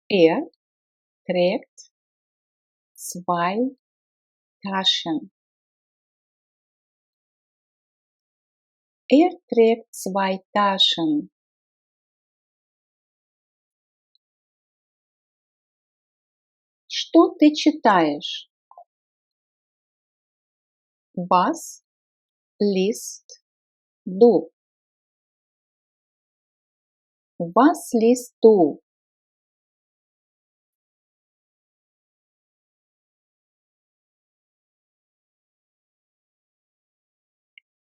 Er trägt 2 Taschen. Er trägt 2 Taschen. Что ты читаешь? Was liest du? Was liest du?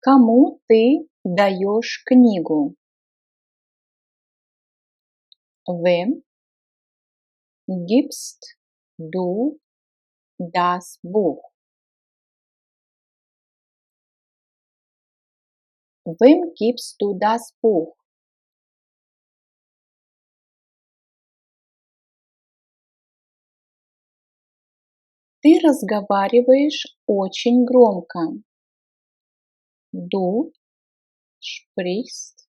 Кому ты даешь книгу? Wem gibst du das Buch? Wem gibst du das Buch? Ты разговариваешь очень громко. Du sprichst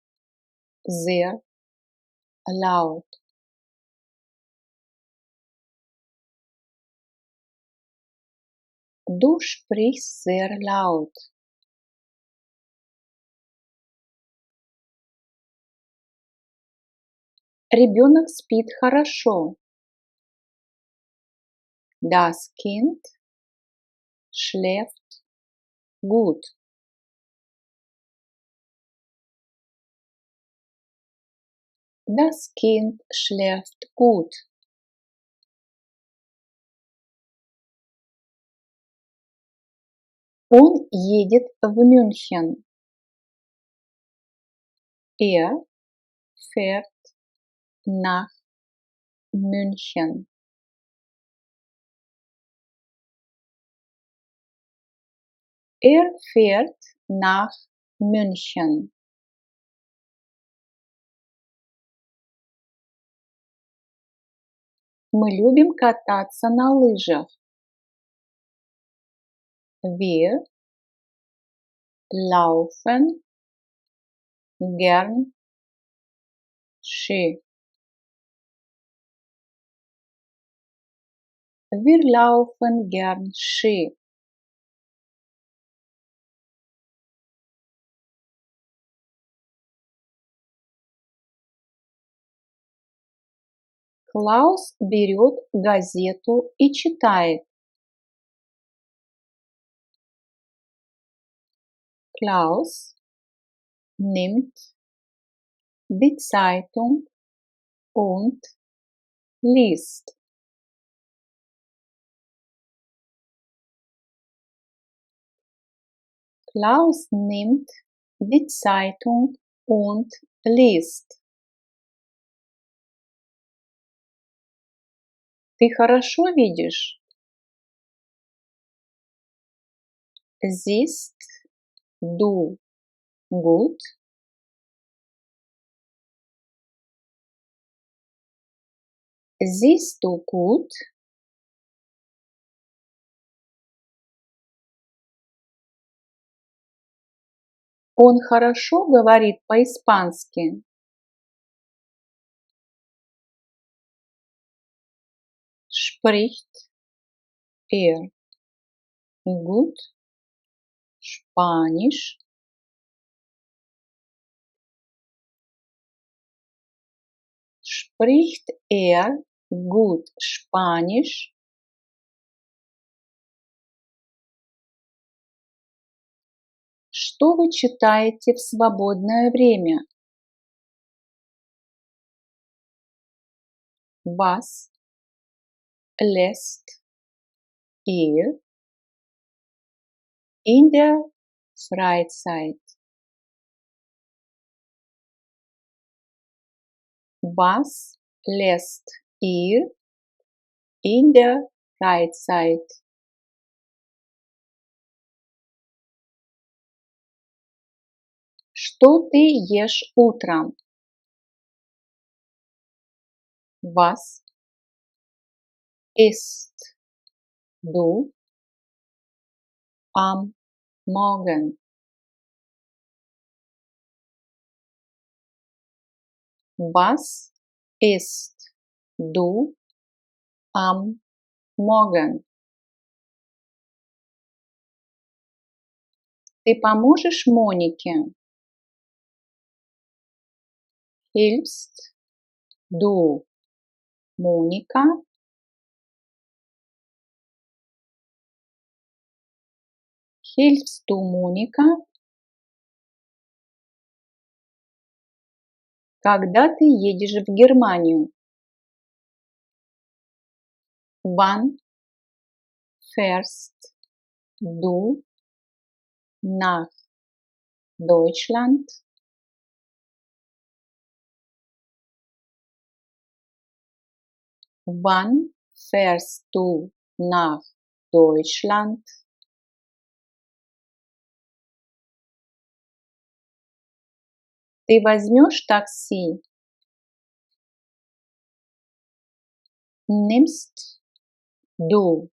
sehr laut. Du sprichst sehr laut. Ребенок спит хорошо. Das Kind schläft gut. Das Kind schläft gut. Он едет в Мюнхен. Er fährt nach München. Er fährt nach München. Мы любим кататься на лыжах. Wir laufen gern Ski. Wir laufen gern Ski. Клаус берет газету и читает. Klaus nimmt die Zeitung und liest. Klaus nimmt die Zeitung und liest. Ты хорошо видишь? Siehst du gut? Siehst du gut? Он хорошо говорит по-испански. Spricht er gut Spanisch? Spricht er gut Spanisch? Что вы читаете в свободное время? Was lässt ihr in der Freizeit? Was lässt ihr in der Freizeit? Что ты ешь утром? Was isst du am Morgen? Was isst du am Morgen. Ты поможешь Монике? Hilfst du Monika? Hilfst du Monika? Когда ты едешь в Германию? Wann fährst du nach Deutschland? Wann fährst du nach Deutschland? Ты возьмешь такси? Nimmst du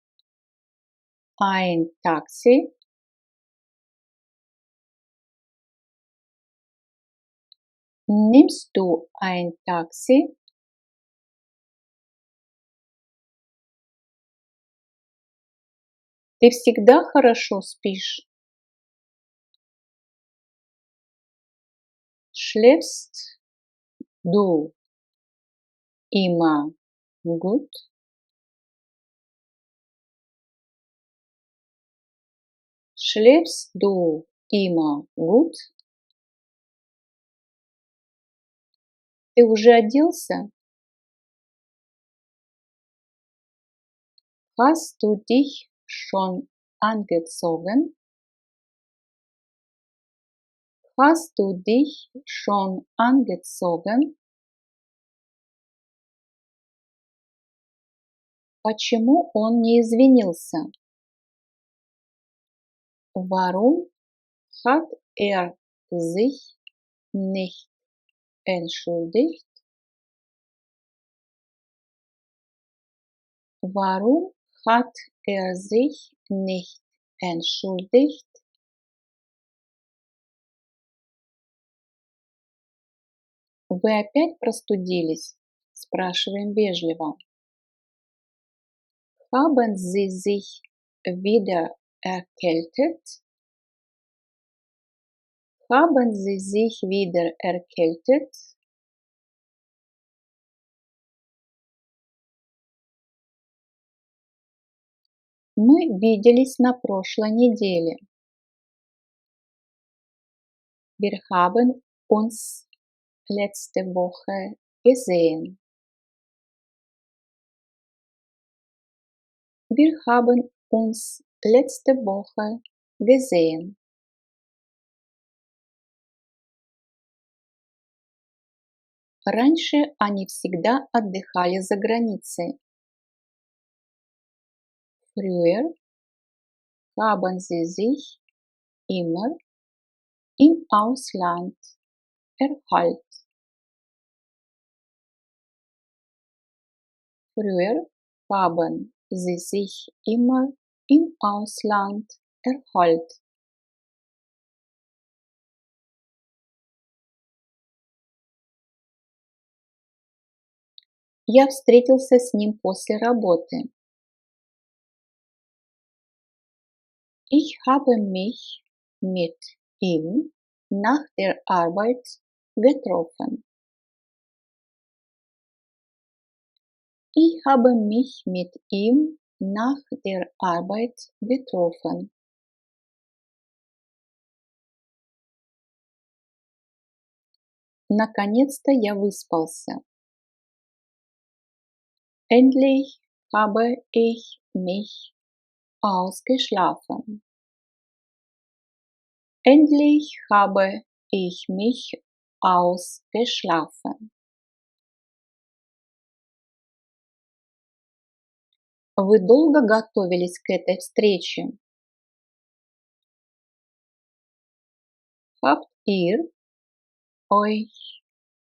ein Taxi? Nimmst du ein Taxi? Ты всегда хорошо спишь? Schläfst du immer gut? Schläfst du immer gut? Ты уже оделся? Hast du dich schon angezogen? Hast du dich schon angezogen? Почему он не извинился? Warum hat er sich nicht entschuldigt? Warum hat er sich nicht entschuldigt? Вы опять простудились? Спрашиваем вежливо. Haben Sie sich wieder erkältet? Haben Sie sich wieder erkältet? Мы виделись на прошлой неделе. Wir haben uns letzte Woche gesehen. Wir haben uns letzte Woche gesehen. Раньше они всегда отдыхали за границей. Früher haben sie sich immer im Ausland erhalten. Früher haben sie sich immer im Ausland erhalten. Я встретился с ним после работы. Ich habe mich mit ihm nach der Arbeit getroffen. Ich habe mich mit ihm nach der Arbeit getroffen. Наконец-то я выспался. Endlich habe ich mich ausgeschlafen. Endlich habe ich mich ausgeschlafen. Вы долго готовились к этой встрече? Habt ihr euch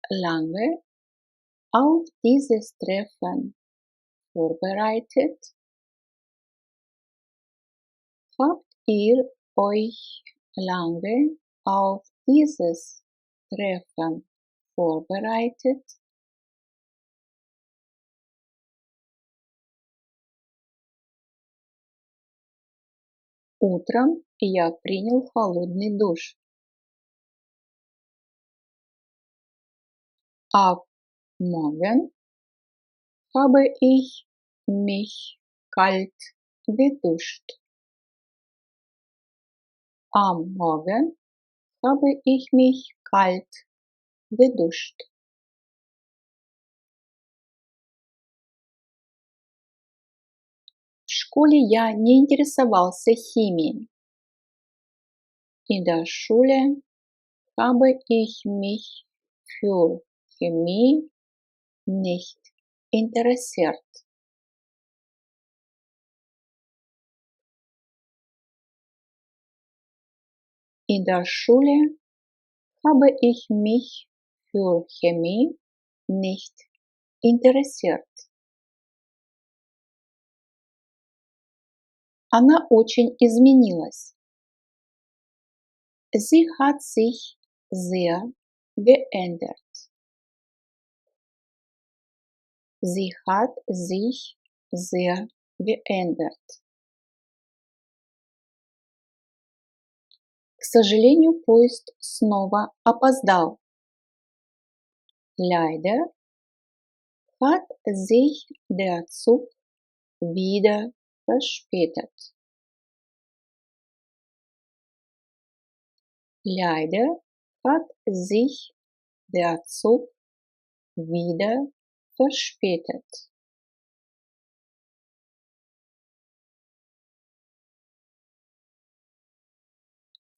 lange auf dieses Treffen vorbereitet? Habt ihr euch lange auf dieses Treffen vorbereitet? Утром я принял холодный душ. Ab Morgen habe ich mich kalt geduscht. Am Morgen habe ich mich kalt geduscht. В школе я не интересовался химией. In der Schule habe ich mich für Chemie nicht interessiert. In der Schule habe ich mich für Chemie nicht interessiert. Она очень изменилась. Sie hat sich sehr geändert. Sie hat sich sehr geändert. К сожалению, поезд снова опоздал. Leider hat sich der Zug wieder verspätet. Leider hat sich der Zug wieder verspätet.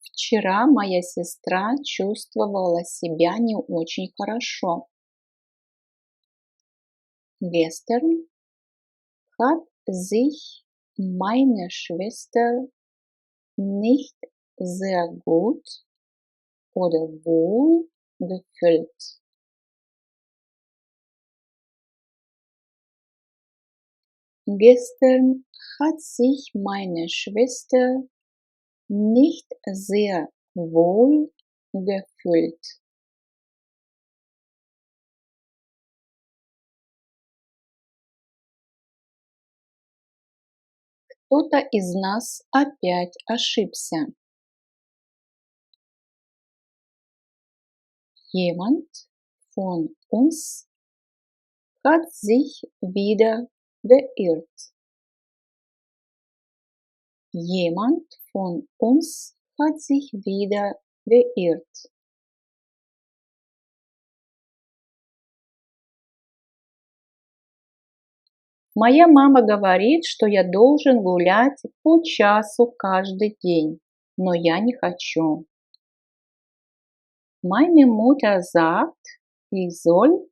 Вчера моя сестра чувствовала себя не очень хорошо. Gestern hat sich meine Schwester nicht sehr gut oder wohl gefühlt. Gestern hat sich meine Schwester nicht sehr wohl gefühlt. Кто-то из нас опять ошибся. Jemand von uns hat sich wieder beirrt. Jemand von uns hat sich wieder beirrt. Моя мама говорит, что я должен гулять по часу каждый день, но я не хочу. Meine Mutter sagt, ich soll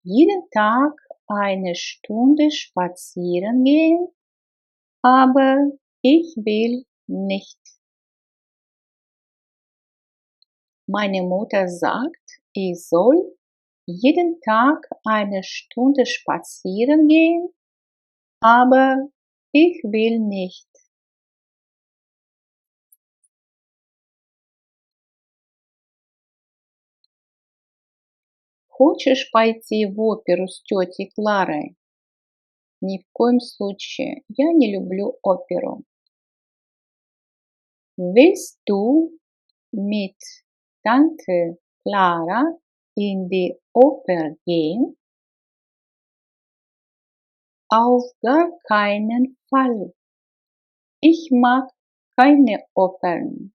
jeden Tag eine Stunde spazieren gehen, aber ich will nicht. Meine Mutter sagt, ich soll jeden Tag eine Stunde spazieren gehen, aber ich will nicht. Хочешь пойти в оперу с тетей Кларой? Ни в коем случае, я не люблю оперу. Willst du mit Tante Clara in die Oper gehen? Auf gar keinen Fall. Ich mag keine Opern.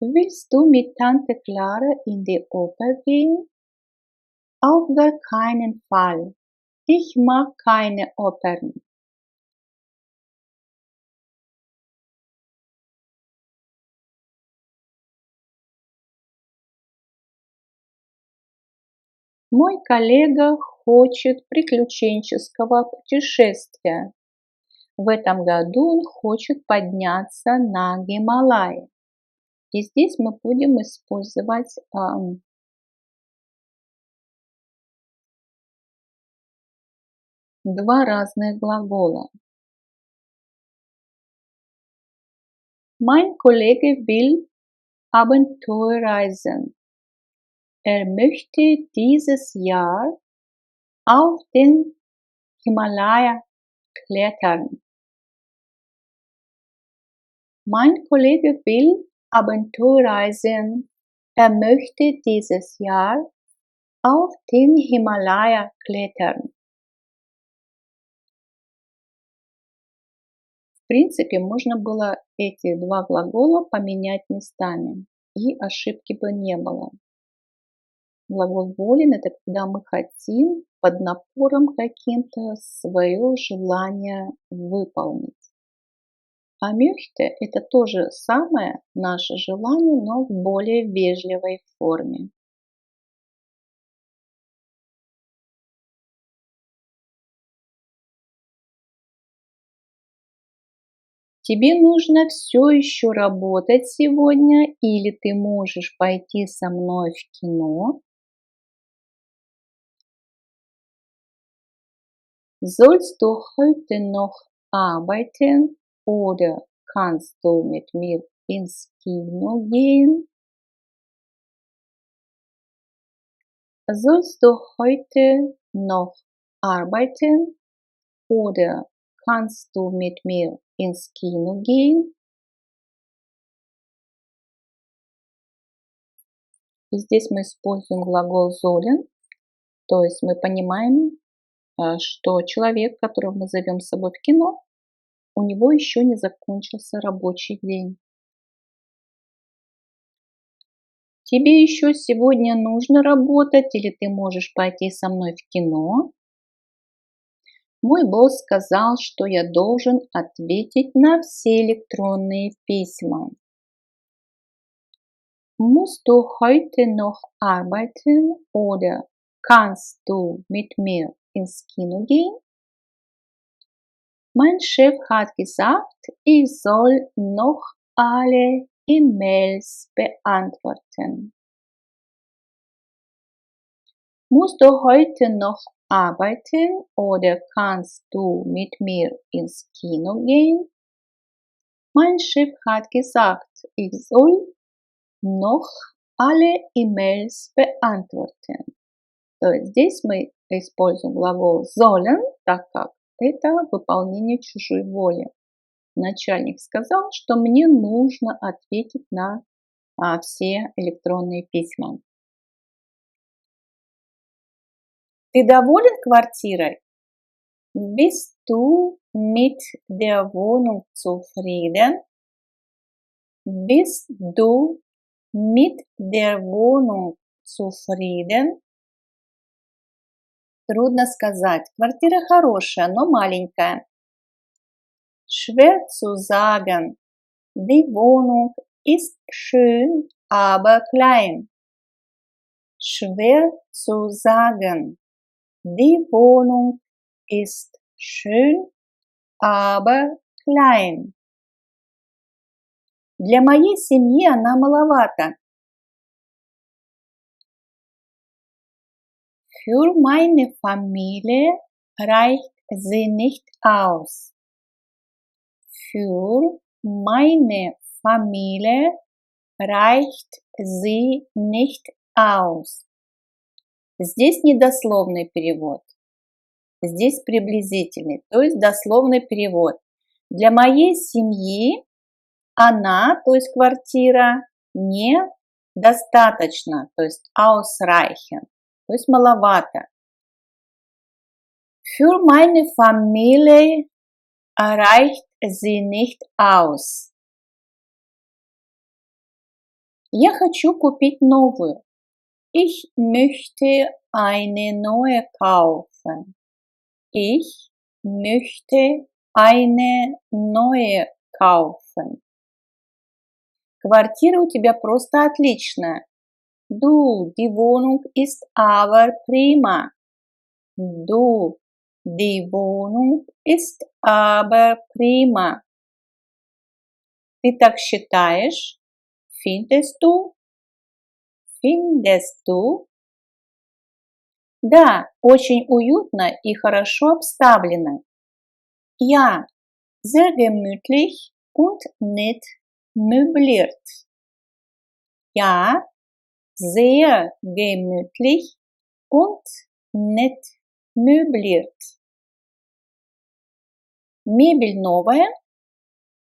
Willst du mit Tante Clara in die Oper gehen? Auf gar keinen Fall. Ich mag keine Opern. Мой коллега хочет приключенческого путешествия. В этом году он хочет подняться на Гималаи. И здесь мы будем использовать два разных глагола. Mein Kollege will Abenteuer reisen. Möchte dieses Jahr auf den Himalaya klettern. Mein Kollege will Abenteuerreisen. Er möchte dieses Jahr auf den Himalaya klettern. В принципе, можно было эти два глагола поменять местами, и ошибки бы не было. Глагол волен – это когда мы хотим под напором каким-то свое желание выполнить. А möchte – это то же самое наше желание, но в более вежливой форме. Тебе нужно все еще работать сегодня или ты можешь пойти со мной в кино? Sollst du heute noch arbeiten oder kannst du mit mir ins Kino gehen? Sollst du heute noch arbeiten oder kannst du mit mir ins Kino gehen? И здесь мы используем глагол sollen, то есть мы понимаем, что человек, которого мы зовем с собой в кино, у него еще не закончился рабочий день. Тебе еще сегодня нужно работать или ты можешь пойти со мной в кино? Мой босс сказал, что я должен ответить на все электронные письма. Musst du heute noch arbeiten oder kannst du mit mir ins Kino gehen? Mein Chef hat gesagt, ich soll noch alle E-Mails beantworten. Musst du heute noch arbeiten oder kannst du mit mir ins Kino gehen? Mein Chef hat gesagt, ich soll noch alle E-Mails beantworten. То есть здесь мы используем глагол sollen, так как это выполнение чужой воли. Начальник сказал, что мне нужно ответить на все электронные письма. Ты доволен квартирой? Bist du mit der Wohnung zufrieden? Bist du mit der Wohnung zufrieden? Трудно сказать. Квартира хорошая, но маленькая. Schwer zu sagen. Die Wohnung ist schön, aber klein. Schwer zu sagen. Die Wohnung ist schön, aber klein. Для моей семьи она маловата. Für meine Familie reicht sie nicht aus. Für meine Familie reicht sie nicht aus. Здесь недословный перевод. Здесь приблизительный, то есть дословный перевод. Для моей семьи она, то есть квартира, недостаточно, то есть ausreichend, то есть маловато. Für meine Familie reicht sie nicht aus. Я хочу купить новую. Ich möchte eine neue kaufen. Ich möchte eine neue kaufen. Квартира у тебя просто отличная. Du, die Wohnung ist aber prima. Du, die Wohnung ist aber prima. Ты так считаешь? Findest du? Findest du? Да, очень уютно и хорошо обставлено. Ja, sehr gemütlich und nett möbliert. Ja, sehr gemütlich und nett möbliert. Мебель новая?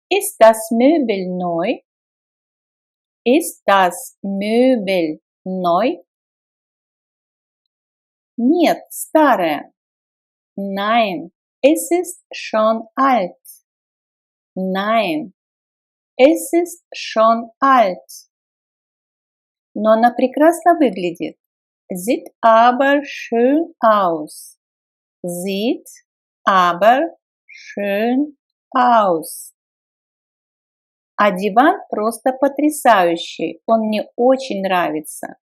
Ist das Möbel neu? Ist das Möbel neu? Нет, старое. Nein, es ist schon alt. Nein, es ist schon alt. Но она прекрасно выглядит. Sieht aber schön aus. Sieht aber schön aus. А диван просто потрясающий. Он мне очень нравится.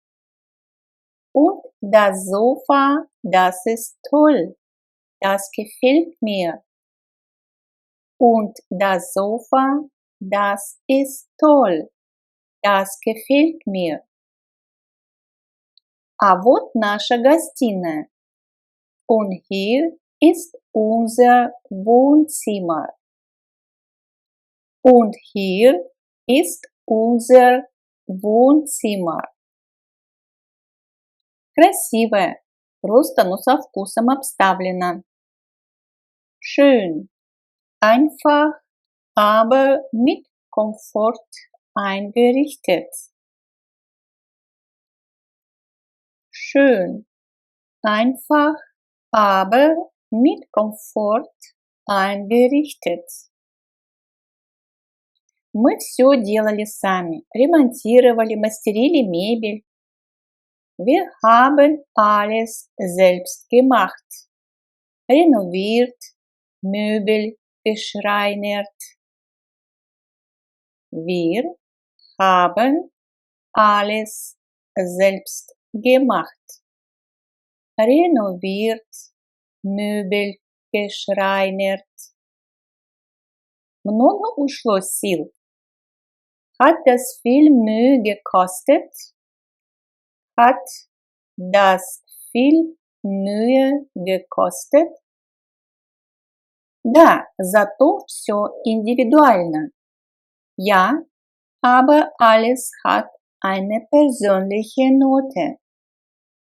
Und das Sofa, das ist toll. Das gefällt mir. Und das Sofa, das ist toll. Das gefällt mir. А вот наша гостиная. Und hier ist unser Wohnzimmer. Und hier ist unser Wohnzimmer. Красивая, просто, но со вкусом обставлена. Schön, einfach, aber mit Komfort eingerichtet. Schön, einfach, aber mit Komfort eingerichtet. Мы все делали сами, ремонтировали, мастерили мебель. Wir haben alles selbst gemacht. Renoviert, Möbel geschreinert. Wir haben alles selbst gemacht. Renoviert, Möbel geschreinert. Много ушло сил. Hat das viel Mühe gekostet? Hat das viel Mühe gekostet? Да, зато все индивидуально. Ja, aber alles hat eine persönliche Note.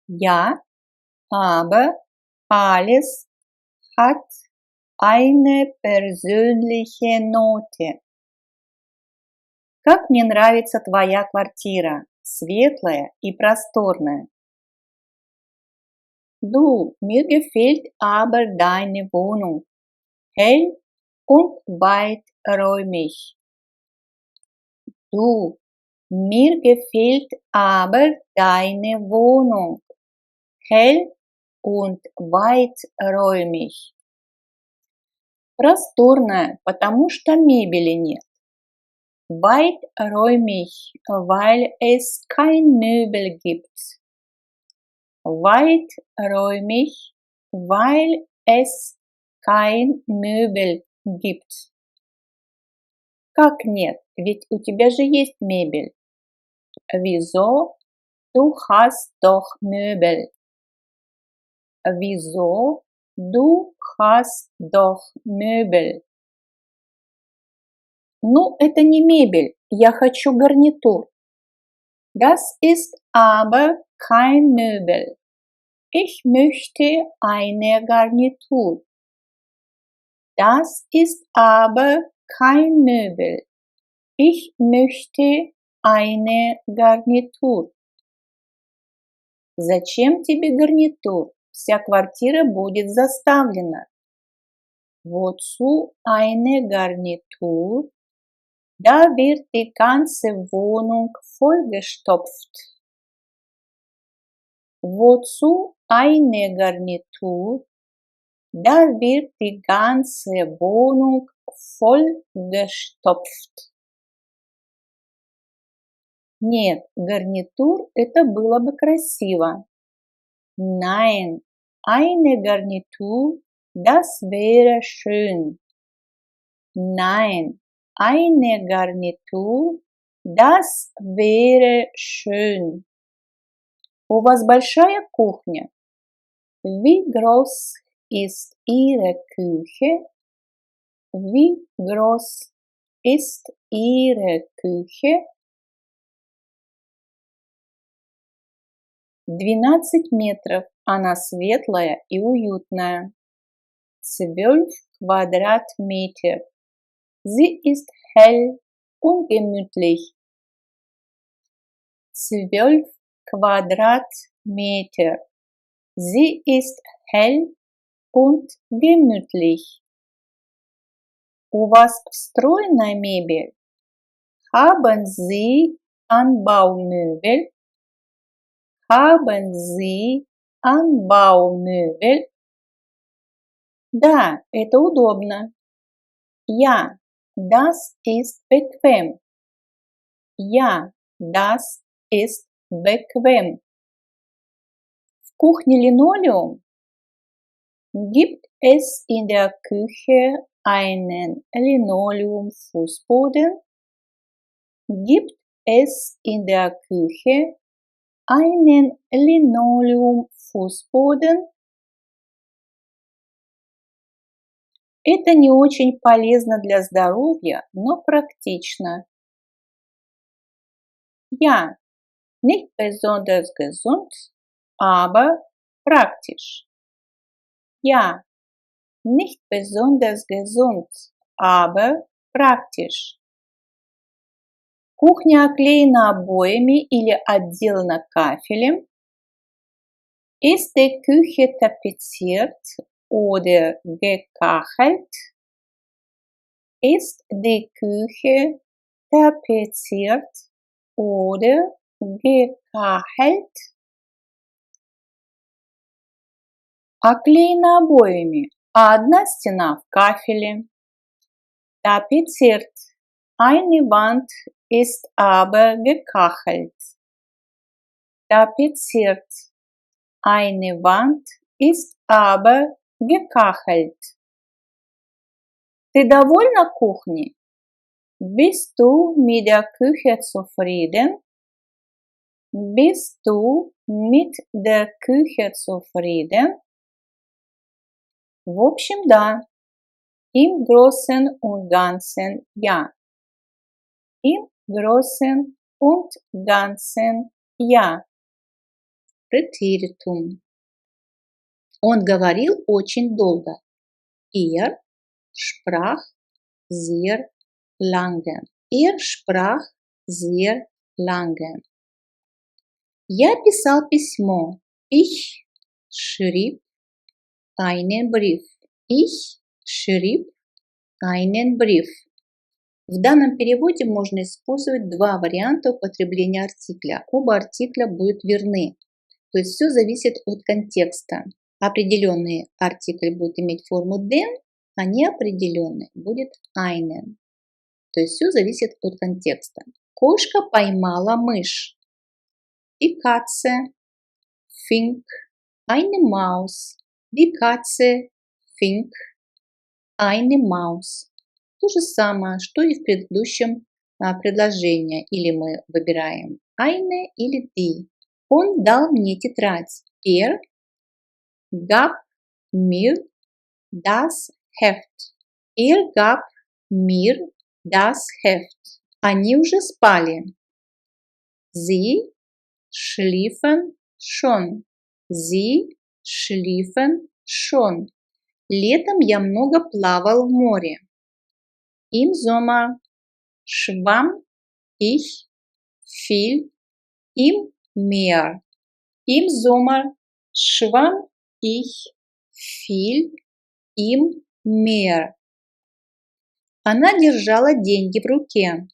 Ja, aber alles hat eine persönliche Note. Как мне нравится твоя квартира, светлая и просторная. Du, mir gefällt aber deine Wohnung, hell und weiträumig. Du, mir gefällt aber deine Wohnung, hell und weiträumig. Просторная, потому что мебели нет. Weiträumig, weil es kein Möbel gibt. Weiträumig, weil es kein Möbel gibt. Как нет? Ведь у тебя же есть мебель. Wieso? Du hast doch Möbel. Wieso? Du hast doch Möbel. Ну, это не мебель. Я хочу гарнитур. Das ist aber kein Möbel. Ich möchte eine Garnitur. Das ist aber kein Möbel. Ich möchte eine Garnitur. Зачем тебе гарнитур? Вся квартира будет заставлена. Wozu eine Garnitur? Da wird die ganze Wohnung vollgestopft. Wozu eine Garnitur? Da wird die ganze Wohnung vollgestopft. Нет, гарнитур это было бы красиво. Nein, eine Garnitur, das wäre schön. Nein, eine Garnitur, das wäre schön. У вас большая кухня? Wie groß ist Ihre Küche? Wie groß ist Ihre Küche? 12 метров. Она светлая и уютная. 12 Quadratmeter. Sie ist hell und gemütlich. 12 Quadratmeter. Sie ist hell und gemütlich. У вас встроенная мебель? Haben Sie Anbaumöbel? Haben Sie Anbaumöbel? Да, это удобно. Ja, das ist bequem. Ja, das ist bequem. В кухне линолеум? Gibt es in der Küche einen Linoleumfußboden? Gibt es in der Küche einen Linoleumfußboden? Это не очень полезно для здоровья, но практично. Ja, nicht besonders gesund, aber praktisch. Ja, nicht besonders gesund, aber praktisch. Кухня оклеена обоями или отделана кафелем. Ist die Küche tapeziert oder gekachelt? Ist die Küche tapeziert oder gekachelt? Оклеена обоями, а одна стена в кафеле. Tapeziert. Eine Wand ist aber gekachelt. Tapeziert. Eine Wand ist aber gekachelt. Ты довольна кухней? Bist du mit der Küche zufrieden? Bist du mit der Küche zufrieden? В общем, да. Im Großen und Ganzen ja. Im Großen und Ganzen ja. Präteritum. Он говорил очень долго. Sprach sehr lange. Sprach sehr lange. Я писал письмо. Ich schrieb einen Brief. Ich schrieb einen Brief. В данном переводе можно использовать два варианта употребления артикля. Оба артикля будут верны. То есть все зависит от контекста. Определенный артикль будет иметь форму den, а неопределенный будет einen. То есть все зависит от контекста. Кошка поймала мышь. Die Katze fing eine Maus. Die Katze fing eine Maus. То же самое, что и в предыдущем предложении. Или мы выбираем eine или die. Он дал мне тетрадь. Gab mir das Heft. Gab mir das Heft. Они уже спали. Sie schliefen schon. Sie schliefen schon. Летом я много плавал в море. Im Sommer schwamm ich viel im Meer. Im Sommer schwamm ich viel im Meer. Она держала деньги в руке.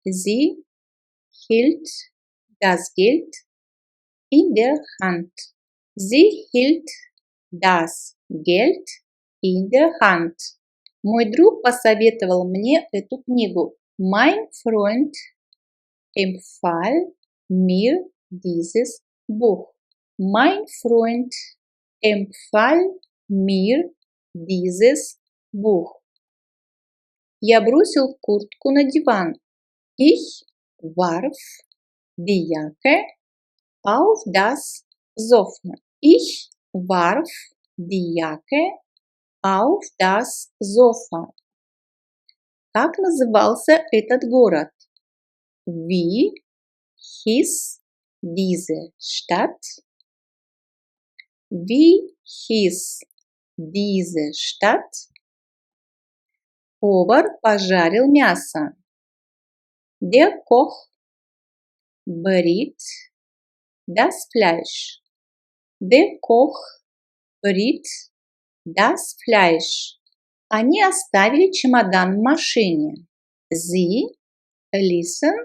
Sie hielt das Geld in der Hand. Sie hielt das Geld in der Hand. Мой друг посоветовал мне эту книгу. Mein Freund empfahl mir dieses Buch. Mein Freund empfahl mir dieses Buch. Я бросил куртку на диван. Ich warf die Jacke auf das Sofa. Ich warf die Jacke auf das Sofa. Как назывался этот город? Wie hieß diese Stadt? Wie hieß diese Stadt? Повар пожарил мясо. Der Koch briet das Fleisch. Der Koch briet das Fleisch. Они оставили чемодан в машине. Sie ließen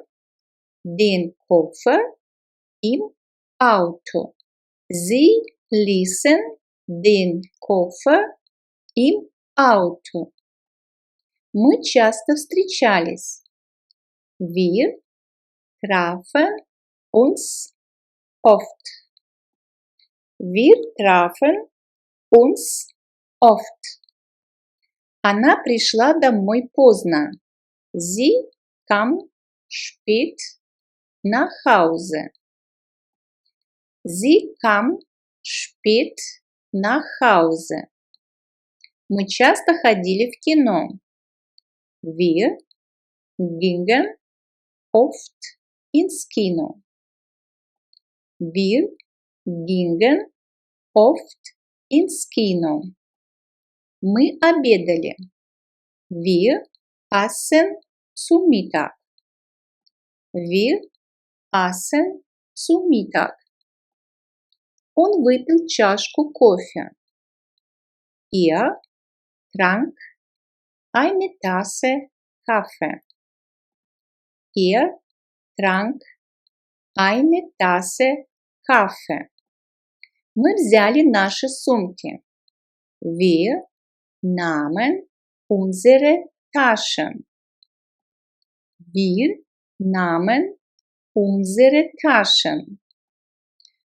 den Koffer im Auto. Sie ließen den Koffer im Auto. Мы часто встречались. Wir trafen uns oft. Wir trafen uns oft. Она пришла домой поздно. Sie kam spät nach Hause. Sie kam spät nach Hause. Мы часто ходили в кино. Wir gingen oft ins Kino. Wir gingen oft ins Kino. Мы обедали. Wir aßen zu Mittag. Wir aßen zu Mittag. Он выпил чашку кофе. Er trank eine Tasse Kaffee. Er trank eine Tasse Kaffee. Мы взяли наши сумки. Wir nahmen unsere Taschen. Wir nahmen unsere Taschen.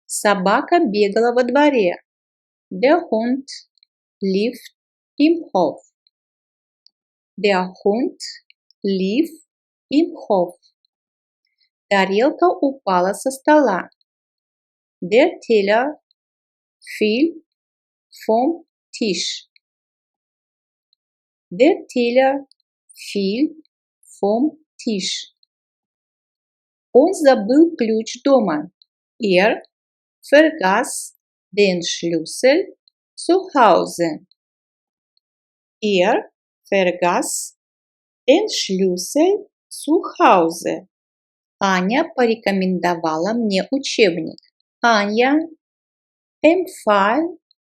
Собака бегала во дворе. Der Hund lief im Hof. Der Hund lief im Hof. Тарелка упала со стола. Der Teller fiel vom Tisch. Der Teller fiel vom Tisch. Он забыл ключ дома. Er vergaß den Schlüssel zu Hause. Er vergaß den Schlüssel zu Hause. Аня порекомендовала мне учебник. Anja empfahl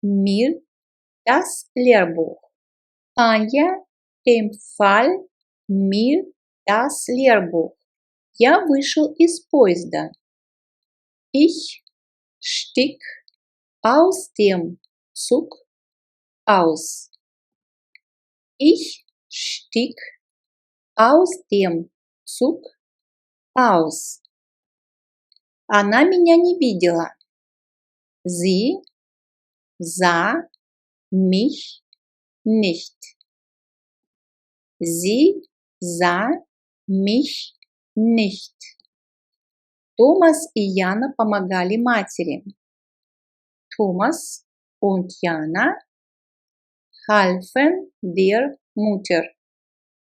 mir das Lehrbuch. Anja empfahl mir das Lehrbuch. Я вышел из поезда. Ich stieg aus dem Zug aus. Ich stieg aus dem Zug aus. Она меня не видела. Sie sah mich nicht. Sie sah mich nicht. Томас и Яна помогали матери. Thomas und Jana halfen der Mutter.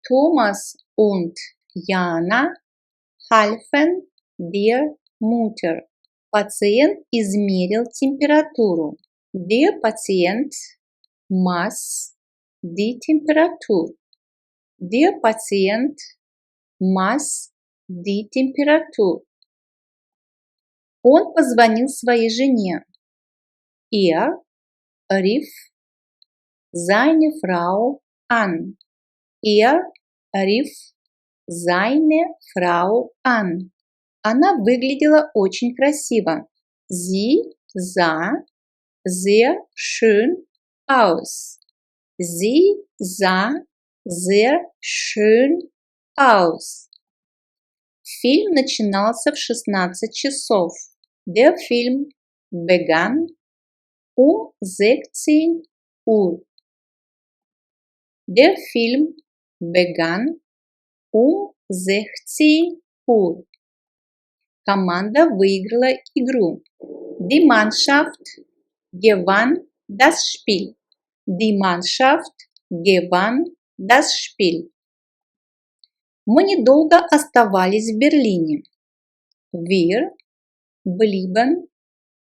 Thomas und Jana halfen der Mutter. Пациент измерил температуру. Der Patient maß die Temperatur. Der Patient maß die Temperatur. Он позвонил своей жене. Er rief seine Frau an. Er rief seine Frau an. Она выглядела очень красиво. Sie sah sehr schön aus. Sie sah sehr schön aus. Фильм начинался в 16 часов. Der Film begann um 16 Uhr. Der Film begann um 16 Uhr. Команда выиграла игру. Die Mannschaft gewann das Spiel. Die Mannschaft gewann das Spiel. Мы недолго оставались в Берлине. Wir blieben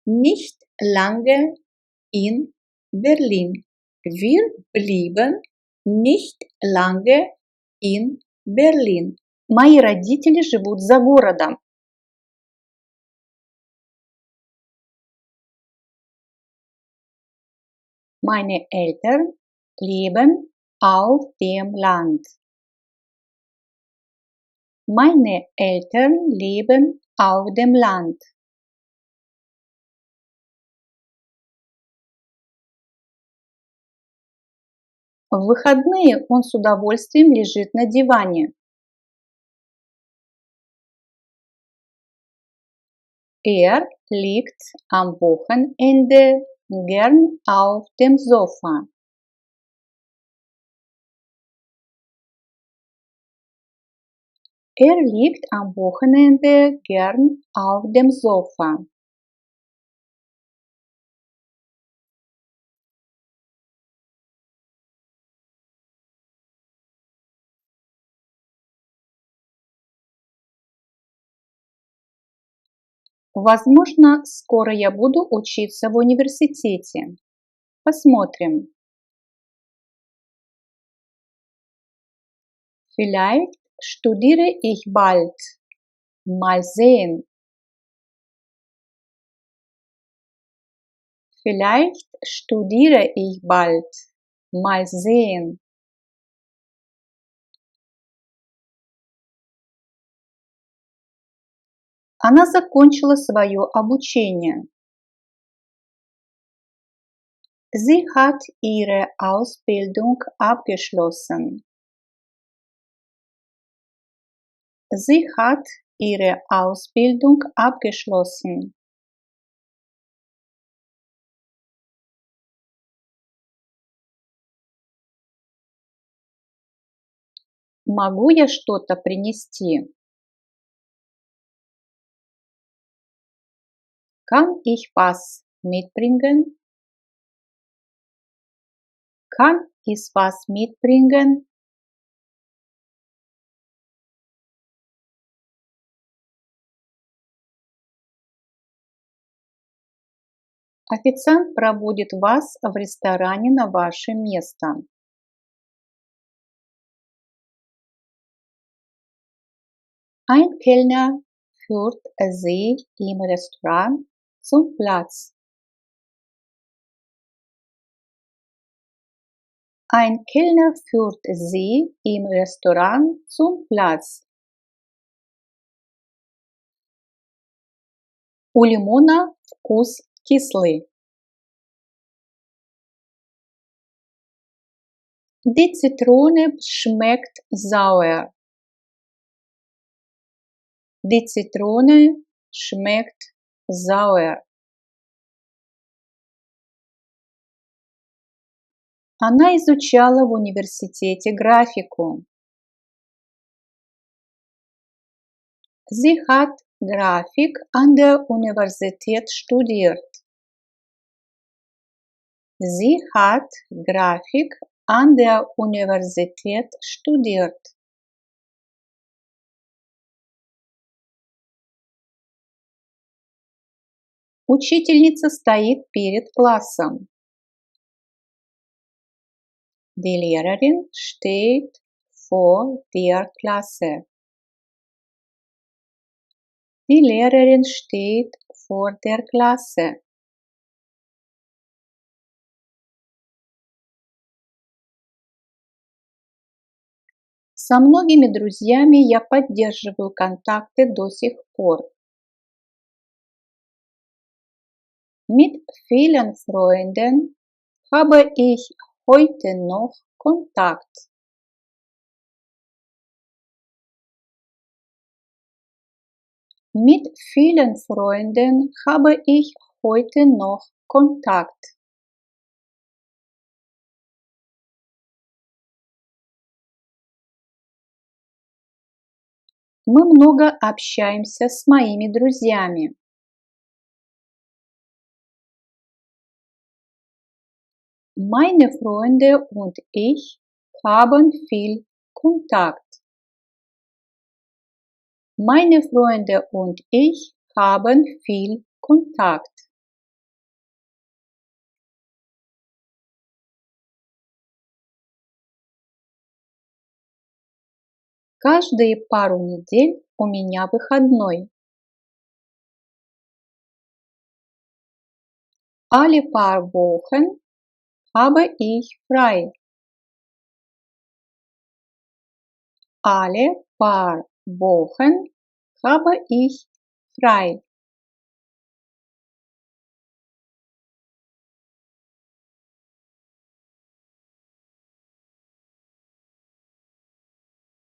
nicht lange in Berlin. Wir blieben nicht lange in Berlin. Мои родители живут за городом. Meine Eltern leben auf dem Land. Meine Eltern leben auf dem Land. В выходные он с удовольствием лежит на диване. Er liegt am Wochenende gern auf dem Sofa. Er liegt am Wochenende gern auf dem Sofa. Возможно, скоро я буду учиться в университете. Посмотрим. Vielleicht studiere ich bald. Mal sehen. Vielleicht studiere ich bald. Mal sehen. Она закончила свое обучение. Sie hat ihre Ausbildung abgeschlossen. Sie hat ihre Ausbildung abgeschlossen. Могу я что-то принести? Kann ich was mitbringen? Kann ich was mitbringen? Официант проводит вас в ресторане на ваше место. Ein Kellner führt Sie im Restaurant zum Platz. Ein Kellner führt Sie im Restaurant zum Platz. У лимона вкус кислый. Die Zitrone schmeckt sauer. Die Zitrone schmeckt sauer. Она изучала в университете графику. Sie hat Grafik an der Universität studiert. Sie hat Grafik an der Universität studiert. Учительница стоит перед классом. Die Lehrerin steht vor der Klasse. Die Lehrerin steht vor der Klasse. Со многими друзьями я поддерживаю контакты до сих пор. Mit vielen Freunden habe ich heute noch Kontakt. Mit vielen Freunden habe ich heute noch Kontakt. Мы много общаемся с моими друзьями. Meine Freunde und ich haben viel Kontakt. Meine Freunde und ich haben viel Kontakt. Каждые пару недель у меня выходной. Alle paar Wochen habe ich frei. Alle paar Wochen habe ich frei.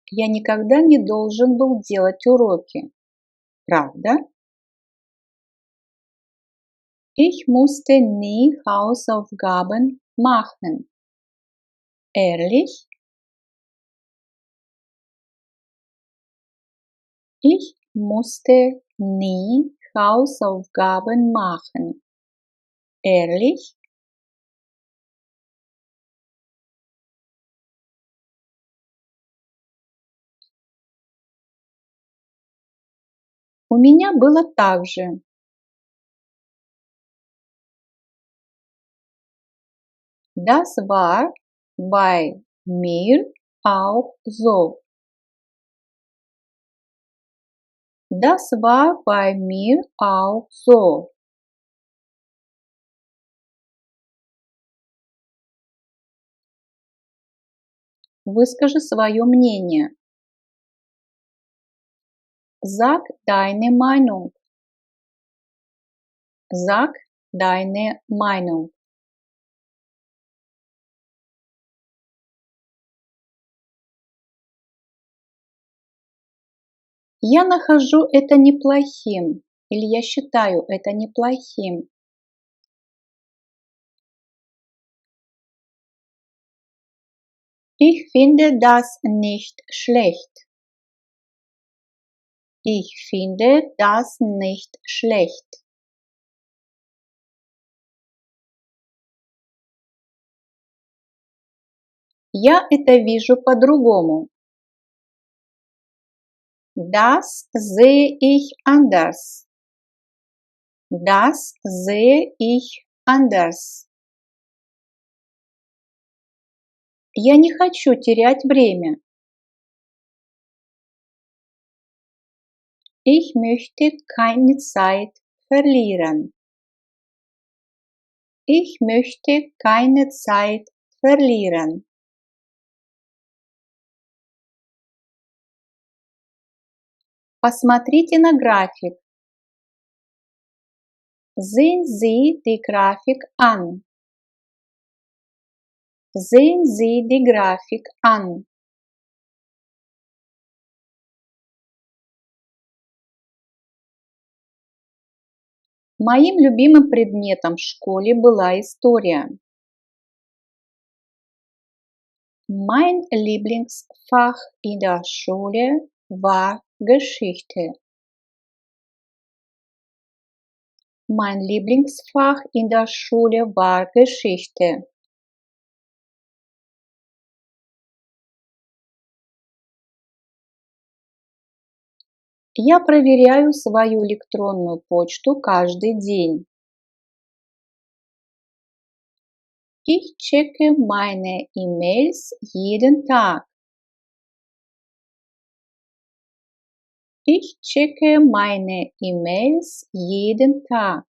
Я никогда не должен был делать уроки. Правда? Ich musste nie Hausaufgaben machen. Ehrlich? Ich musste nie Hausaufgaben machen. Ehrlich? У меня было так же. Das war bei mir auch so. Das war bei mir auch so. Выскажи свое мнение. Sag deine Meinung. Sag deine Meinung. Я нахожу это неплохим, или я считаю это неплохим. Ich finde das nicht schlecht. Ich finde das nicht schlecht. Я это вижу по-другому. Das sehe ich anders. Das sehe ich anders. Я не хочу терять время. Ich möchte keine Zeit verlieren. Ich möchte keine Zeit verlieren. Посмотрите на график. Sehen Sie die Grafik an. Sehen Sie die Grafik an. Моим любимым предметом в школе была история. Mein Lieblingsfach in der Schule war Geschichte. Mein Lieblingsfach in der Schule war Geschichte. Я проверяю свою электронную почту каждый день. Ich checke meine E-Mails jeden Tag. Ich checke meine E-Mails jeden Tag.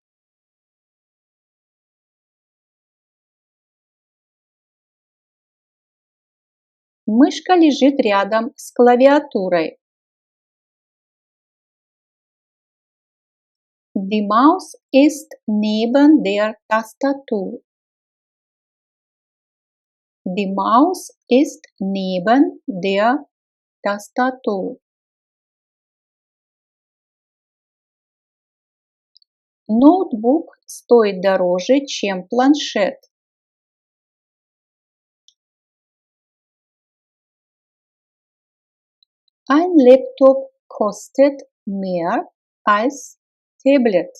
Мышка лежит рядом с клавиатурой. Die Maus ist neben der Tastatur. Die Maus ist neben der Tastatur. Ноутбук стоит дороже, чем планшет. Ein Laptop kostet mehr als Tablet.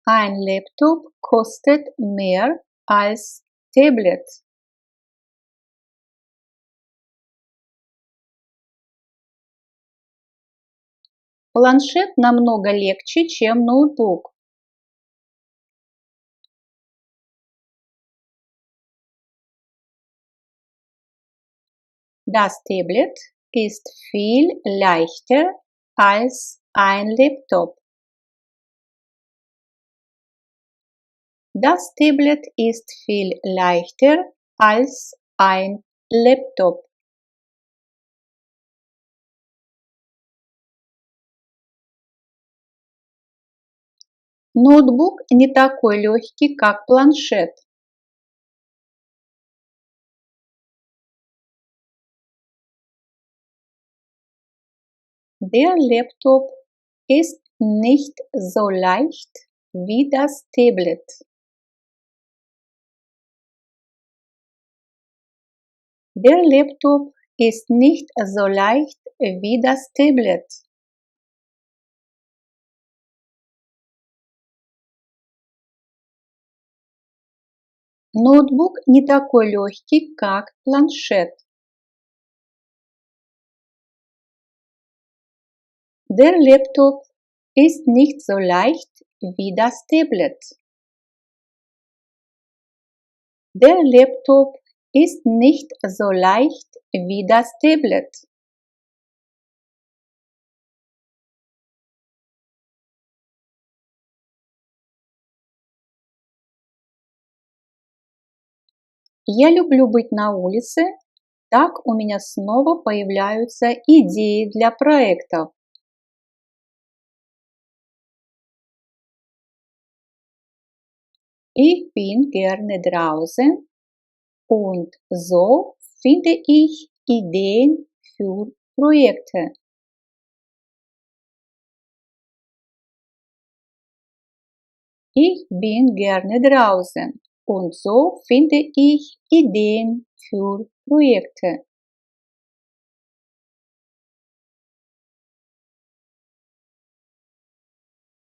Ein Laptop kostet mehr als Tablet. Планшет намного легче, чем ноутбук. Das Tablet ist viel leichter als ein Laptop. Das Tablet ist viel leichter als ein Laptop. Ноутбук не такой легкий, как планшет. Der Laptop ist nicht so leicht wie das Tablet. Der Laptop ist nicht so leicht wie das Tablet. Ноутбук не такой легкий, как планшет. Der Laptop ist nicht so leicht wie das Tablet. Der Laptop ist nicht so leicht wie das Tablet. Я люблю быть на улице, так у меня снова появляются идеи для проектов. Ich bin gerne draußen und so finde ich Ideen für Projekte. Ich bin gerne draußen und so finde ich Ideen für Projekte.